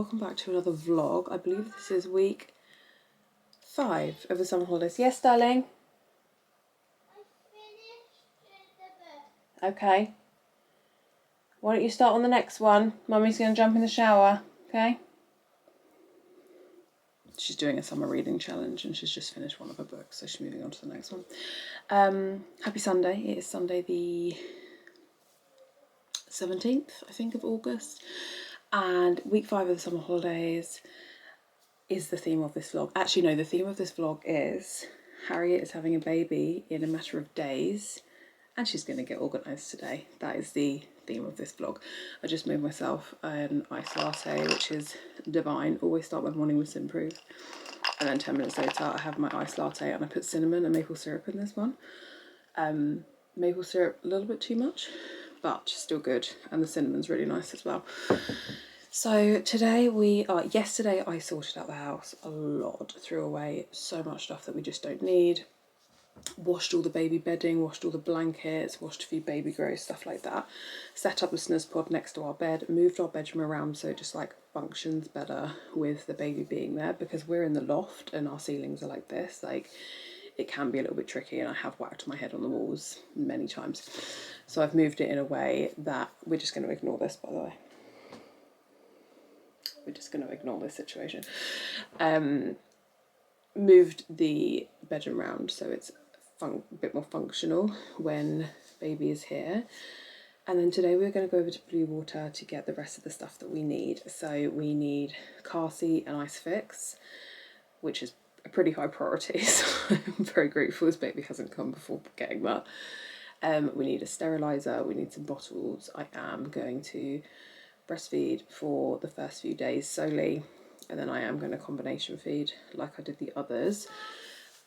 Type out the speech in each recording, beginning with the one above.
welcome back to another vlog. I believe this is week 5 of the summer holidays. Yes, darling? I finished the book. Okay. Why don't you start on the next one? Mummy's going to jump in the shower, okay? She's doing a summer reading challenge and she's just finished one of her books, so she's moving on to the next one. Happy Sunday. It is Sunday the 17th, I think, of August. And week 5 of the summer holidays is the theme of this vlog. Actually, no, the theme of this vlog is Harriet is having a baby in a matter of days and she's going to get organised today. That is the theme of this vlog. I just made myself an iced latte, which is divine. Always start my morning with Simproof. And then 10 minutes later, I have my iced latte and I put cinnamon and maple syrup in this one. Maple syrup a little bit too much, but still good. And the cinnamon's really nice as well. So today yesterday I sorted out the house a lot, threw away so much stuff that we just don't need, washed all the baby bedding, washed all the blankets, washed a few baby grows, stuff like that, set up the snooze pod next to our bed, moved our bedroom around so it just like functions better with the baby being there, because we're in the loft and our ceilings are like this, like it can be a little bit tricky, and I have whacked my head on the walls many times. So I've moved it in a way that we're just going to ignore this, by the way. We're just going to ignore this situation. Moved the bedroom round so it's a bit more functional when baby is here. And then today we're going to go over to Blue Water to get the rest of the stuff that we need. So we need car seat and ice fix, which is a pretty high priority. So I'm very grateful this baby hasn't come before getting that. We need a sterilizer, we need some bottles. I am going to breastfeed for the first few days solely, and then I am going to combination feed like I did the others.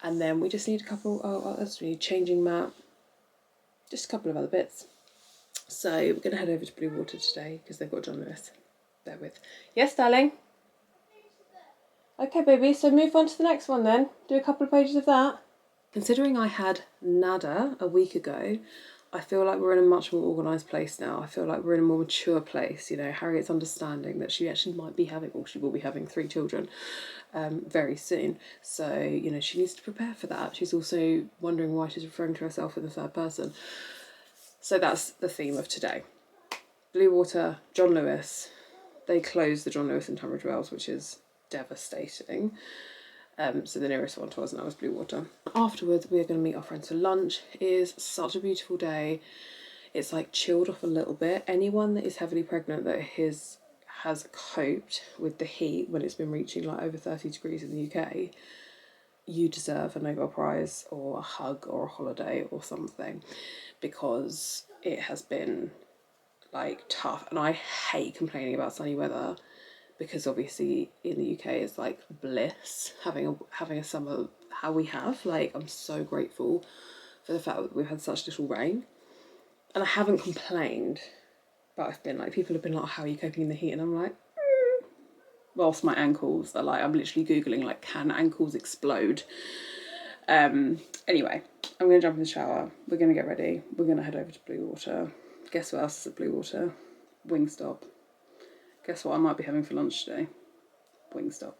And then we just need a couple, we need changing mat, just a couple of other bits. So we're going to head over to Blue Water today because they've got John Lewis. Bear with. Yes, darling? Okay, baby, so move on to the next one then. Do a couple of pages of that. Considering I had nada a week ago, I feel like we're in a much more organised place now. I feel like we're in a more mature place. You know, Harriet's understanding that she actually might be having, or she will be having 3 children very soon. So, you know, she needs to prepare for that. She's also wondering why she's referring to herself in the third person. So that's the theme of today. Blue Water, John Lewis. They closed the John Lewis in Tunbridge Wells, which is devastating. So the nearest one to us now is Blue Water. Afterwards, we're going to meet our friends for lunch. It is such a beautiful day. It's like chilled off a little bit. Anyone that is heavily pregnant that has coped with the heat when it's been reaching like over 30 degrees in the UK, you deserve a Nobel Prize or a hug or a holiday or something, because it has been like tough. And I hate complaining about sunny weather, because obviously in the UK it's like bliss having a summer how we have. Like, I'm so grateful for the fact that we've had such little rain, and I haven't complained, but I've been like, people have been like, how are you coping in the heat? And I'm like, whilst my ankles are like, I'm literally googling like, can ankles explode? Anyway, I'm gonna jump in the shower, we're gonna get ready, we're gonna head over to Blue Water. Guess what else is at Blue Water? Wingstop. Guess what I might be having for lunch today? Wingstop.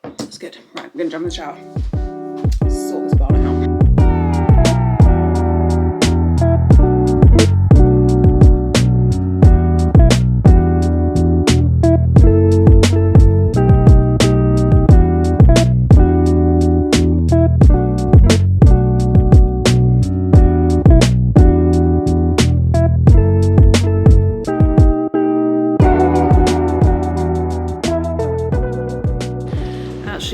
That's good. Right, I'm gonna jump in the shower. Sort this bar out.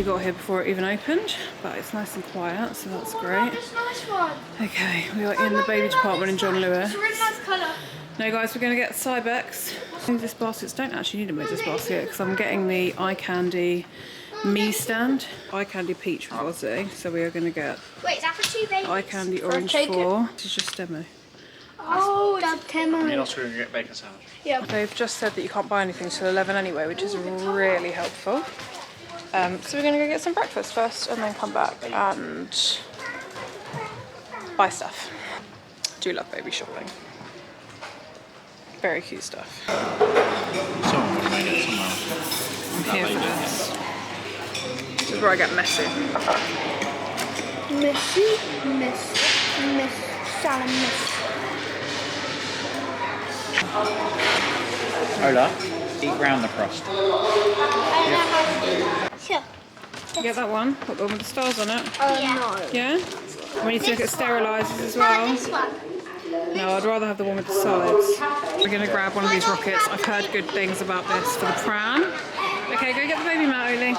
Got here before it even opened, but it's nice and quiet, so that's great. This nice one. Okay, we are in the baby department in John Lewis. It's a really nice colour. No guys, we're going to get Cybex. Moses baskets don't actually need a Moses basket because I'm getting the eye candy me stand. Eye candy peach with Aussie, so we are going to get Wait, is that for 2 babies? eye candy orange 4. This is just demo. Oh, that's demo. You're not going to get bacon sandwich. Yeah. They've just said that you can't buy anything till 11 anyway, which is really helpful. So we're going to go get some breakfast first and then come back and buy stuff. Do love baby shopping. Very cute stuff. Someone would have made it somewhere else. I'm here for this. This is where I get messy. Miss, Salem, miss. Ola, eat round the crust. I don't know how to do that. Sure. You get that one? Got the one with the stars on it? No. Yeah? We need to look at sterilisers as No, well. this one. No, I'd rather have the one with the sides. We're going to grab one of these rockets. I've heard good things about this for the pram. Okay, go get the baby mat, Oli.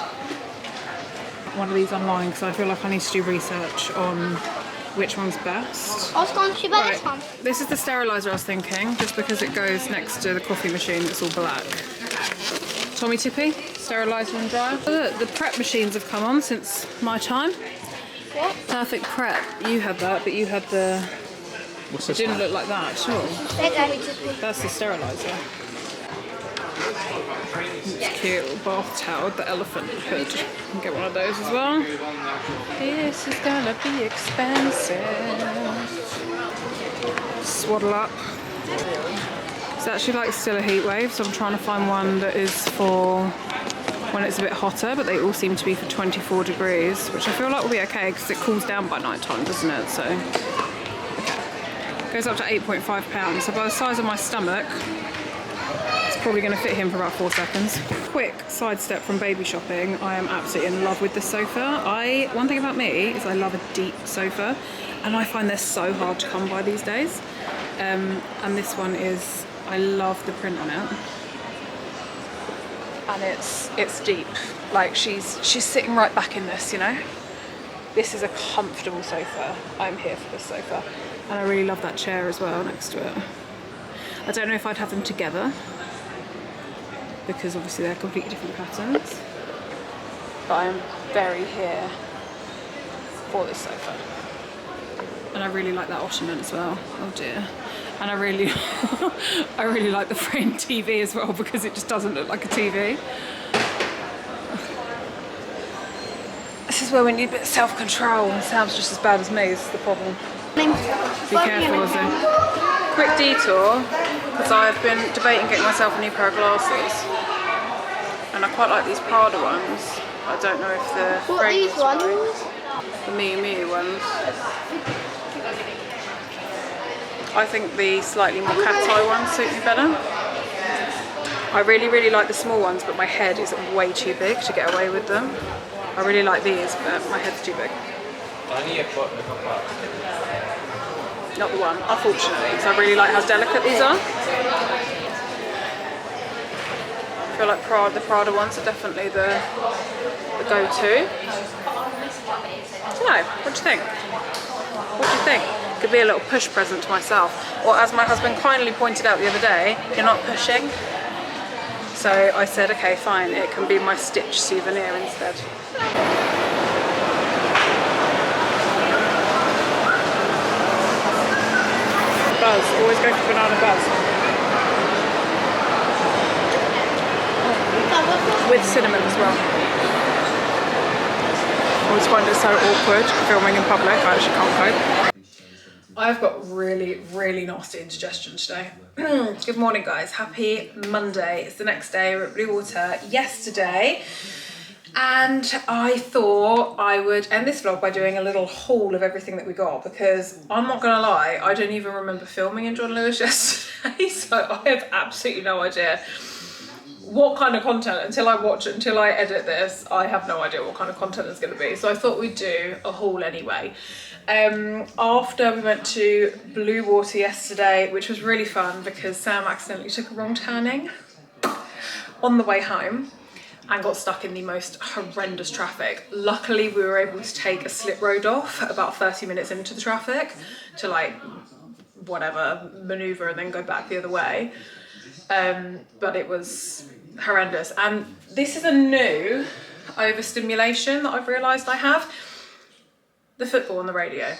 One of these online because I feel like I need to do research on which one's best. I was going to buy this Right, one. this is the steriliser I was thinking, just because it goes next to the coffee machine that's all black. Tommy Tippy, steriliser and dryer. The prep machines have come on since my time. What? Perfect Prep. You had that, but you had the... What's It this didn't one? look like that at all. That's the steriliser. It's cute little bath towel with the elephant hood. Can get one of those as well. This is gonna be expensive. Swaddle up. It's actually like still a heat wave, so I'm trying to find one that is for when it's a bit hotter, but they all seem to be for 24 degrees, which I feel like will be okay because it cools down by night time, doesn't it? So, okay. Goes up to 8.5 pounds. So by the size of my stomach, it's probably going to fit him for about 4 seconds. Quick sidestep from baby shopping. I am absolutely in love with this sofa. One thing about me is I love a deep sofa, and I find they're so hard to come by these days. And this one is, I love the print on it. And it's deep. Like she's sitting right back in this, you know. This is a comfortable sofa. I'm here for this sofa. And I really love that chair as well next to it. I don't know if I'd have them together because obviously they're completely different patterns. But I'm very here for this sofa. And I really like that ottoman as well. Oh dear. And I really like the frame TV as well because it just doesn't look like a TV. This is where we need a bit of self-control. Sam's just as bad as me, this is the problem. Be careful, Ozzy. Quick detour, because I've been debating getting myself a new pair of glasses. And I quite like these Prada ones. I don't know if they're What, these ones? the Miu Miu ones. I think the slightly more cat's eye ones suit me better. I really like the small ones, but my head is way too big to get away with them. I really like these, but my head's too big. Not the one, unfortunately, because I really like how delicate these are. I feel like the Prada ones are definitely the go-to. I don't know, what do you think? What do you think? Could be a little push present to myself. Or as my husband kindly pointed out the other day, you're not pushing. So I said, okay, fine, it can be my Stitch souvenir instead. Buzz, always go for banana buzz. With cinnamon as well. I always find it so awkward filming in public, I actually can't cope. I've got really nasty indigestion today. Good morning guys, happy Monday. It's the next day, we're at Blue Water yesterday. And I thought I would end this vlog by doing a little haul of everything that we got, because I'm not gonna lie, I don't even remember filming in John Lewis yesterday, so I have absolutely no idea what kind of content, until I edit this, I have no idea what kind of content it's gonna be. So I thought we'd do a haul anyway. After we went to Blue Water yesterday, which was really fun because Sam accidentally took a wrong turning on the way home and got stuck in the most horrendous traffic. Luckily, we were able to take a slip road off about 30 minutes into the traffic to like, whatever, maneuver and then go back the other way. But it was horrendous. And this is a new overstimulation that I've realised I have. The football on the radio.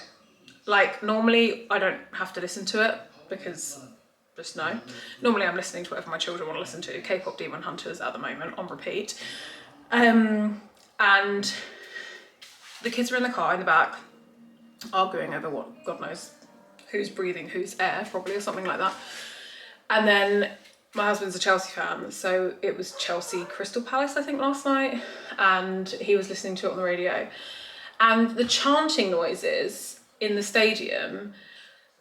Like, normally I don't have to listen to it because just no. Normally I'm listening to whatever my children want to listen to. K-pop Demon Hunters at the moment on repeat. And the kids are in the car in the back arguing over what, God knows, who's breathing whose air, probably, or something like that. And then my husband's a Chelsea fan, so it was Chelsea Crystal Palace, I think, last night, and he was listening to it on the radio. And the chanting noises in the stadium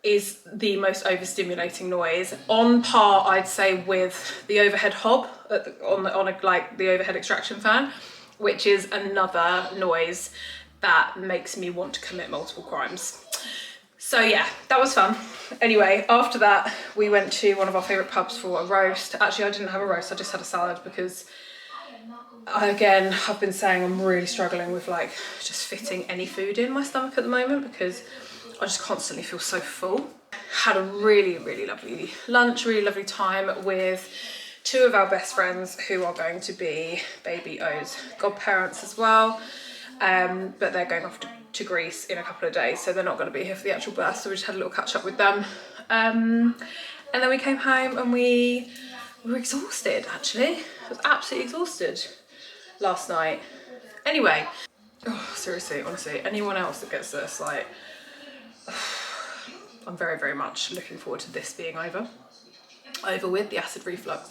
is the most overstimulating noise, on par, I'd say, with the overhead hob on the overhead extraction fan, which is another noise that makes me want to commit multiple crimes. So yeah, that was fun. Anyway, after that, we went to one of our favourite pubs for a roast. Actually, I didn't have a roast, I just had a salad because, I've been saying I'm really struggling with like just fitting any food in my stomach at the moment because I just constantly feel so full. Had a really, really lovely lunch, really lovely time with two of our best friends who are going to be baby O's godparents as well. But they're going off to Greece in a couple of days, so they're not going to be here for the actual birth, so we just had a little catch up with them. And then we came home and we were exhausted, actually. I was absolutely exhausted last night. Anyway, oh, seriously, honestly, anyone else that gets this, like, I'm very, very much looking forward to this being over with, the acid reflux.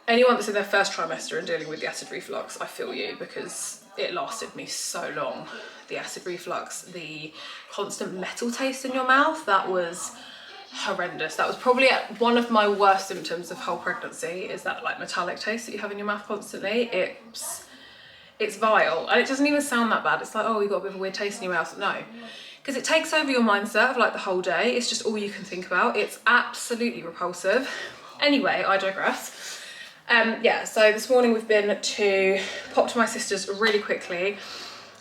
Anyone that's in their first trimester and dealing with the acid reflux, I feel you, because it lasted me so long. The acid reflux, the constant metal taste in your mouth, that was horrendous. That was probably one of my worst symptoms of whole pregnancy, is that like metallic taste that you have in your mouth constantly. It's vile, and it doesn't even sound that bad. It's like, oh, you got a bit of a weird taste in your mouth. No, because it takes over your mindset of like the whole day. It's just all you can think about. It's absolutely repulsive. Anyway, I digress. Yeah, so this morning we've been to pop to my sister's really quickly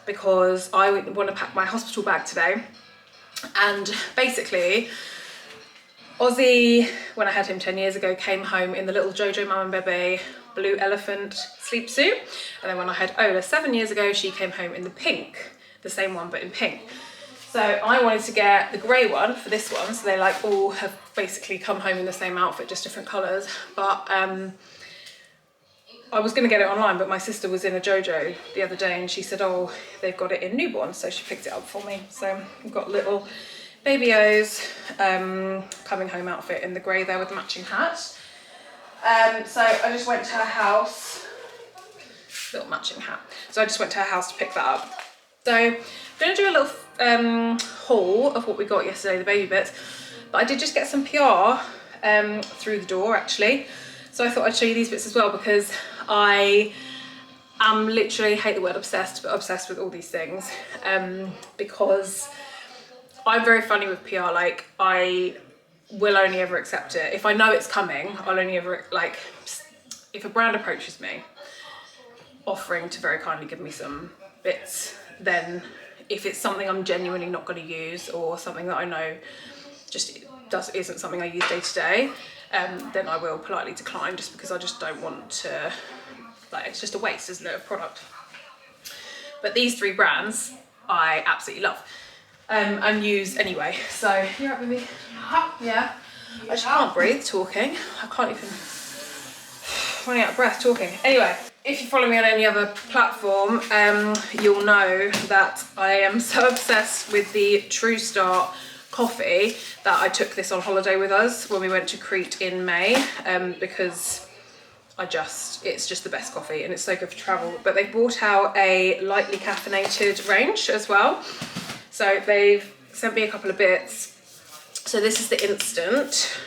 because I want to pack my hospital bag today. And basically, Ozzy, when I had him 10 years ago, came home in the little Jojo Mum and Bebe blue elephant sleep suit. And then when I had Ola 7 years ago, she came home in the pink, the same one but in pink. So I wanted to get the grey one for this one, so they like all have basically come home in the same outfit, just different colours. But I was going to get it online, but my sister was in a Jojo the other day and she said, oh, they've got it in newborn, so she picked it up for me. So we've got little baby O's coming home outfit in the grey there with the matching hat. So I just went to her house, little matching hat. So I just went to her house to pick that up. So I'm going to do a little haul of what we got yesterday, the baby bits, but I did just get some PR through the door actually. So I thought I'd show you these bits as well because I am literally, hate the word obsessed, but obsessed with all these things because I'm very funny with PR. Like, I will only ever accept it. If I know it's coming, I'll only ever, like, if a brand approaches me offering to very kindly give me some bits, then if it's something I'm genuinely not going to use or something that I know just isn't something I use day to day, then I will politely decline, just because I just don't want to, like, it's just a waste, isn't it, of product. But these three brands I absolutely love and use anyway. So you're up with me? Yeah. I just can't breathe talking. I can't even, running out of breath talking. Anyway, if you follow me on any other platform, you'll know that I am so obsessed with the True Start coffee that I took this on holiday with us when we went to Crete in May, because it's just the best coffee and it's so good for travel. But they've brought out a lightly caffeinated range as well. So they've sent me a couple of bits. So this is the instant,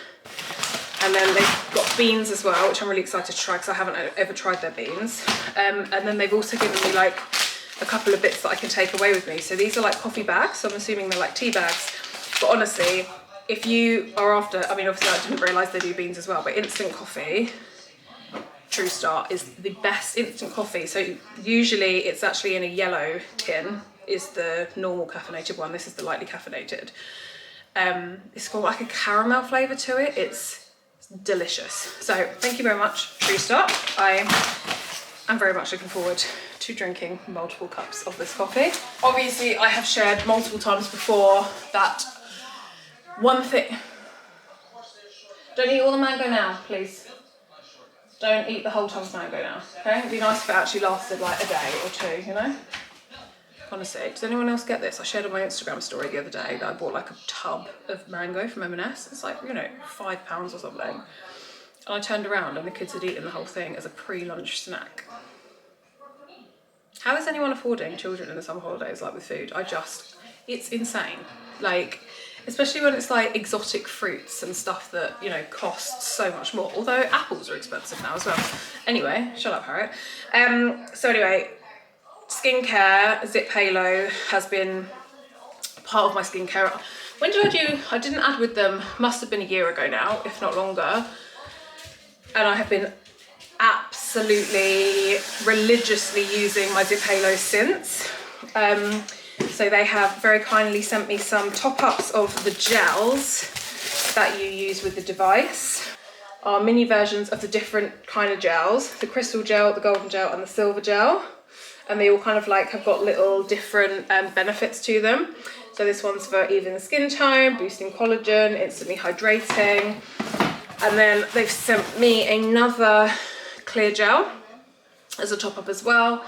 and then they've got beans as well, which I'm really excited to try because I haven't ever tried their beans. And then they've also given me like a couple of bits that I can take away with me. So these are like coffee bags, so I'm assuming they're like tea bags. But honestly, if you are after, I mean, obviously I didn't realise they do beans as well, but instant coffee, True Start is the best instant coffee. So usually it's actually in a yellow tin, is the normal caffeinated one. This is the lightly caffeinated. It's got like a caramel flavour to it. It's delicious. So thank you very much, True Start. I am very much looking forward to drinking multiple cups of this coffee. Obviously, I have shared multiple times before that one thing. Don't eat all the mango now, please. Don't eat the whole tub of mango now, okay? It'd be nice if it actually lasted like a day or two, you know? honestly. Does anyone else get this? I shared on my Instagram story the other day that I bought like a tub of mango from M&S. It's like, you know, £5 or something. And I turned around and the kids had eaten the whole thing as a pre-lunch snack. How is anyone affording children in the summer holidays like with food? It's insane. Like, especially when it's like exotic fruits and stuff that, you know, costs so much more. Although apples are expensive now as well. Anyway, shut up, Harriet. So anyway, skincare, Zip Halo has been part of my skincare. When did I do? I didn't add with them, must have been a year ago now, if not longer. And I have been absolutely religiously using my Zip Halo since. So they have very kindly sent me some top-ups of the gels that you use with the device. Are mini versions of the different kind of gels, the crystal gel, the golden gel and the silver gel. And they all kind of like have got little different benefits to them. So this one's for even the skin tone, boosting collagen, instantly hydrating. And then they've sent me another clear gel as a top up as well.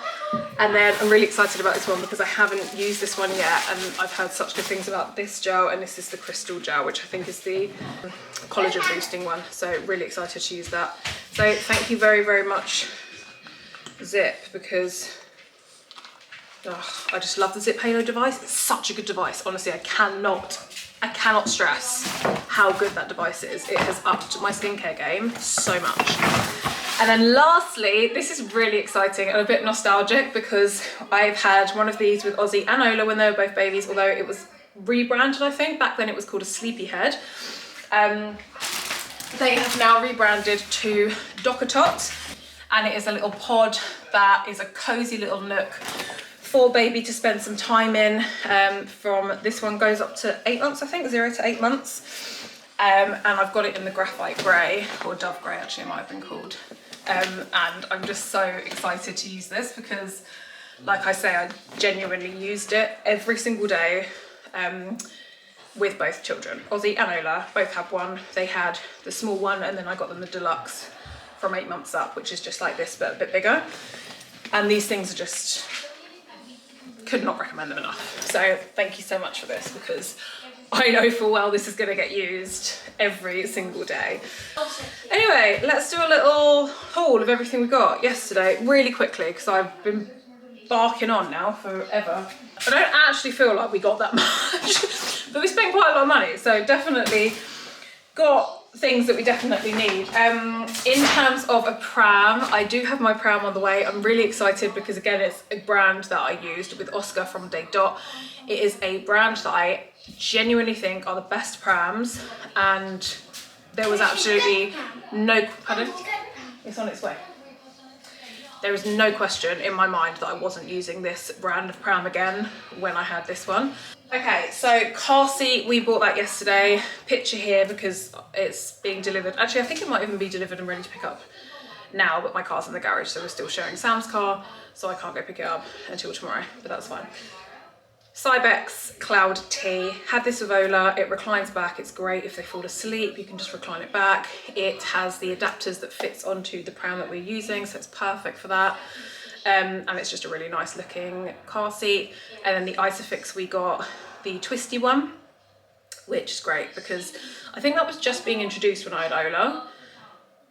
And then I'm really excited about this one because I haven't used this one yet and I've heard such good things about this gel, and this is the crystal gel, which I think is the collagen boosting one. So really excited to use that. So thank you very, very much, Zip, because I just love the Zip Halo device. It's such a good device. Honestly, I cannot stress how good that device is. It has upped my skincare game so much. And then lastly, this is really exciting and a bit nostalgic because I've had one of these with Ozzy and Ola when they were both babies, although it was rebranded, I think. Back then it was called a Sleepyhead. They have now rebranded to Docatot, and it is a little pod that is a cozy little nook for baby to spend some time in. From this one goes up to 8 months, I think, 0 to 8 months. And I've got it in the graphite grey, or dove grey actually it might have been called. And I'm just so excited to use this because, like I say, I genuinely used it every single day with both children. Ozzy and Ola both had one. They had the small one and then I got them the deluxe from 8 months up, which is just like this but a bit bigger. And these things are just, could not recommend them enough. So thank you so much for this because I know full well this is going to get used every single day. Anyway, let's do a little haul of everything we got yesterday really quickly because I've been barking on now forever. I don't actually feel like we got that much, but we spent quite a lot of money, so definitely got things that we definitely need. In terms of a pram, I do have my pram on the way. I'm really excited because again, it's a brand that I used with Oscar from Day Dot. It is a brand that I genuinely think are the best prams, and there was absolutely no, pardon? It's on its way. There is no question in my mind that I wasn't using this brand of pram again when I had this one. Okay, so car seat, we bought that yesterday. Picture here because it's being delivered. Actually, I think it might even be delivered and ready to pick up now, but my car's in the garage, so we're still sharing Sam's car, so I can't go pick it up until tomorrow, but that's fine. Cybex Cloud T, had this with Ola. It reclines back, it's great if they fall asleep, you can just recline it back. It has the adapters that fits onto the pram that we're using, so it's perfect for that. And it's just a really nice looking car seat. And then the Isofix, we got the twisty one, which is great because I think that was just being introduced when I had Ola,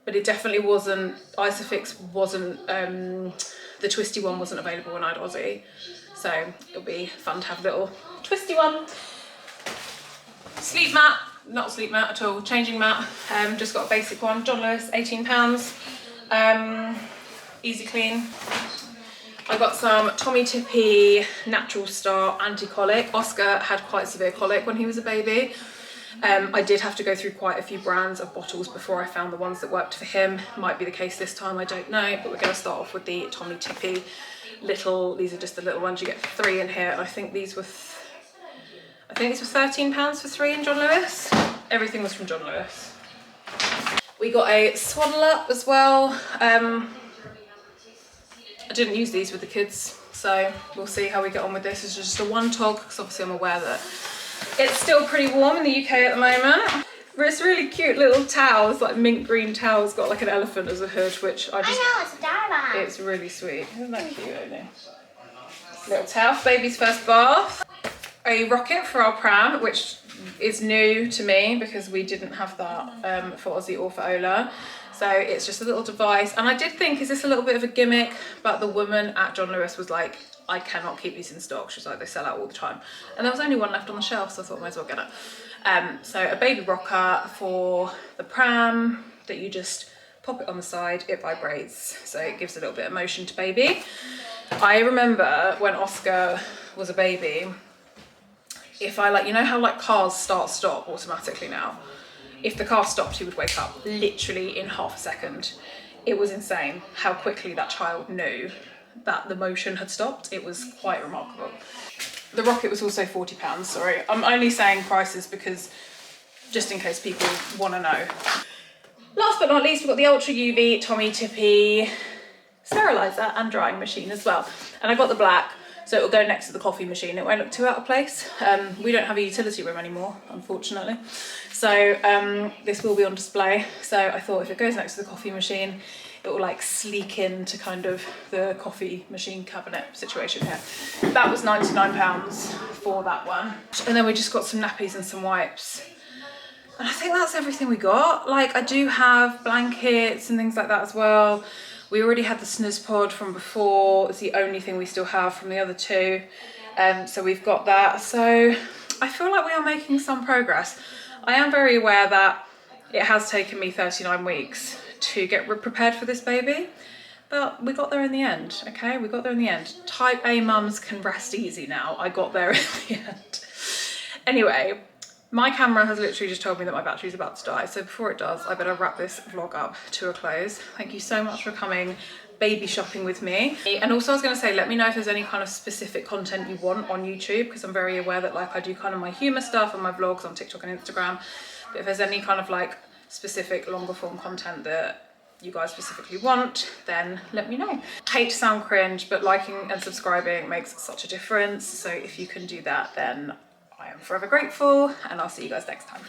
but it definitely wasn't, Isofix wasn't, the twisty one wasn't available when I had Aussie. So it'll be fun to have a little twisty one. Sleep mat, not sleep mat at all, changing mat. Just got a basic one, John Lewis, £18. Easy clean. I got some Tommy Tippy Natural Star anti-colic. Oscar had quite severe colic when he was a baby. I did have to go through quite a few brands of bottles before I found the ones that worked for him. Might be the case this time, I don't know, but we're going to start off with the Tommy Tippy little, these are just the little ones, you get 3 in here, and I think these were £13 for 3 in John Lewis. Everything was from John Lewis. We got a Swaddle Up as well. I didn't use these with the kids, so we'll see how we get on with this. It's just a one tog, because obviously I'm aware that it's still pretty warm in the UK at the moment. But it's really cute little towel. It's like mint green towel. It's got like an elephant as a hood, which I just... I know, it's adorable. It's really sweet. Isn't that cute, Oni? Little towel for baby's first bath. A rocket for our pram, which is new to me because we didn't have that for Aussie or for Ola. So it's just a little device. And I did think, is this a little bit of a gimmick? But the woman at John Lewis was like, I cannot keep these in stock. She's like, they sell out all the time. And there was only one left on the shelf, so I thought I might as well get it. So a baby rocker for the pram that you just pop it on the side, it vibrates. So it gives a little bit of motion to baby. I remember when Oscar was a baby, if I like, you know how like cars stop automatically now? If the car stopped, he would wake up literally in half a second. It was insane how quickly that child knew that the motion had stopped. It was quite remarkable. The rocket was also £40, sorry. I'm only saying prices because just in case people want to know. Last but not least, we've got the Ultra UV Tommy Tippy sterilizer and drying machine as well. And I got the black, so it'll go next to the coffee machine. It won't look too out of place. We don't have a utility room anymore, unfortunately. So this will be on display. So I thought if it goes next to the coffee machine, it will like sleek into kind of the coffee machine cabinet situation here. That was £99 for that one. And then we just got some nappies and some wipes. And I think that's everything we got. Like I do have blankets and things like that as well. We already had the snooze pod from before. It's the only thing we still have from the other two. So we've got that. So I feel like we are making some progress. I am very aware that it has taken me 39 weeks to get prepared for this baby, but we got there in the end, okay? We got there in the end. Type A mums can rest easy now. I got there in the end. Anyway, my camera has literally just told me that my battery's about to die, so before it does, I better wrap this vlog up to a close. Thank you so much for coming baby shopping with me. And also I was going to say, let me know if there's any kind of specific content you want on YouTube, because I'm very aware that like I do kind of my humor stuff and my vlogs on TikTok and Instagram, but if there's any kind of like specific longer form content that you guys specifically want, then let me know. I hate to sound cringe, but liking and subscribing makes such a difference. So if you can do that, then I am forever grateful, and I'll see you guys next time.